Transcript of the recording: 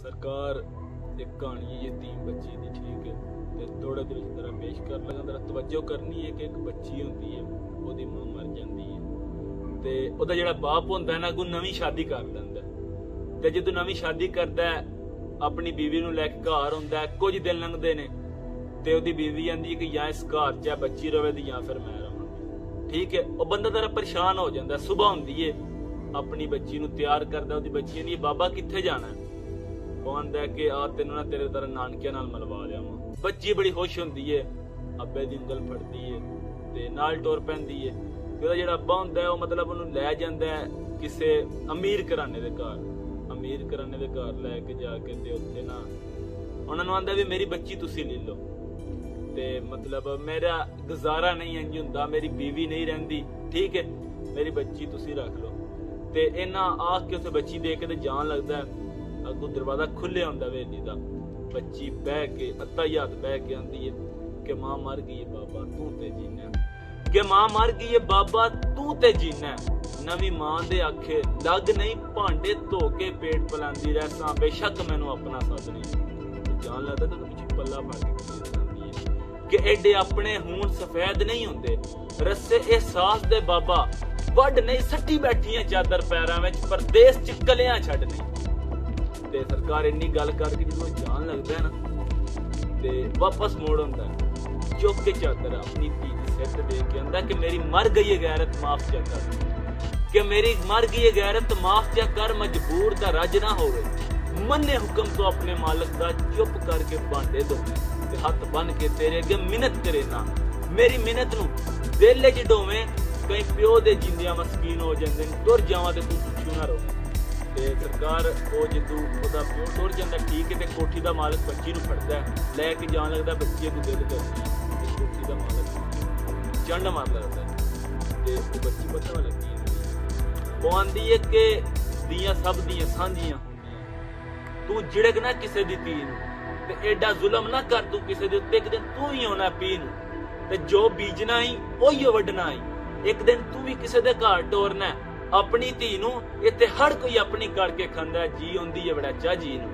सरकार एक कहानी है यतीम बच्ची दी, ठीक है, ते थोड़े दिन तेरा पेश कर लगा। तेरा तवज्जो करनी है कि एक बच्ची होंदी है, ओदी मां मर जांदी है ते ओदा जेड़ा बाप होंदा है ना, कोई नवीं शादी कर लैंदा ते जदों नवीं शादी करदा है अपनी बीवी नूं लैके घर हुंदा है। कुछ दिन लंघदे ने ते ओदी बीवी आंदी है कि या इस घर च बच्ची रवे दी या फिर मैं रवां, ठीक है। ओ बंदा तेरा परेशान हो जांदा। सुबह हुंदी है अपनी बच्ची नूं तैयार करदा, ओदी बच्ची आंदी बाबा कित्थे जाना है? ਉਹ ਆਂਦਾ कि आ तेनों ना तेरे तरह नानकिया नाल मिलवा लियावां। बच्ची बड़ी खुश हुंदी है, अब्बे दी उंगल फड़दी है ते नाल टुर पैंदी है। ते ओदा जेड़ा अब्बा हुंदा है ओ मतलब ओनू लै जांदा है किसे अमीर घराने दे घर। अमीर घराने दे घर लैके जाके ते उत्थे ना उन्हां नूं आंदा भी मेरी बच्ची तुसीं ले लो ते मतलब मेरा गुजारा नहीं इंज हुंदा, मेरी बीवी नहीं रहिंदी, ठीक है, मेरी बच्ची तुसीं रख लो। ते इन्हां आख के उसे बच्ची दे के ते जान लगदा है। अगू दरवाजा खुले होंदा वेली दा। बच्ची बह के अत्ता याद बह के आंदी है कि मां मर गई है बाबा तू ते जीना, कि मां मर गई है बाबा तू ते जीना। नवी मां दे आखे लग नहीं भांडे धो के पेट पलांदी रहसा, बेशक मैनू अपना सद नहीं। जान लगदा तो पिछे पल्ला फड़ के कि एडे अपने हून सफेद नहीं हुंदे, रस्से एहसास दे बाबा वड नहीं सट्टी बैठी है चादर पैरां विच, परदेस च कलियां छड्ड नहीं। ते सरकार इन्नी गल करके जो जान लगता है ना ते वापस मोड़ होंदा है, चुक के चादर अपनी धी दी सिर ते दे के आंदा कि मेरी मर गई है गैरत माफ क्या कर, कि मेरी मर गई है गैरत माफ क्या कर, मजबूर दा रज ना होवे, मन्ने हुक्म तो अपने मालक दा, चुप करके भांडे धोवे ते हथ बन के तेरे अगे मिन्नत करे ना, मेरी मिन्नत नू दिल च डोवे। कई प्यो दे जिंदियां मस्कीन हो जांदे ने, तुर जावां ते तू पुछू ना रोवे। ते सरकार ओ जिद्दू ओदा प्यो टुर जांदा, ठीक है, ते कोठी दा मालक बच्ची नूं फड़दा है, लैके जान लगदा बच्ची नूं दिल करदी है। कोठी दा मालक चंड मार लगदा ते ओ बच्ची पता लगी है। ओ आंदी है कि दियां सब दियां सांझियां हुंदियां, तू झिड़क ना किसे दी धी नूं ते एडा जुल्म ना कर तू किसे दे उत्ते, एक दिन तू ही होना पी नूं ते जो बीजना ही ओही वड्डना ही। एक दिन तू भी किसे दे घर टोरना है अपनी धी नूं, इत्थे हर कोई अपनी करके खांदा, जी होंदी है बड़ा चा जी नूं।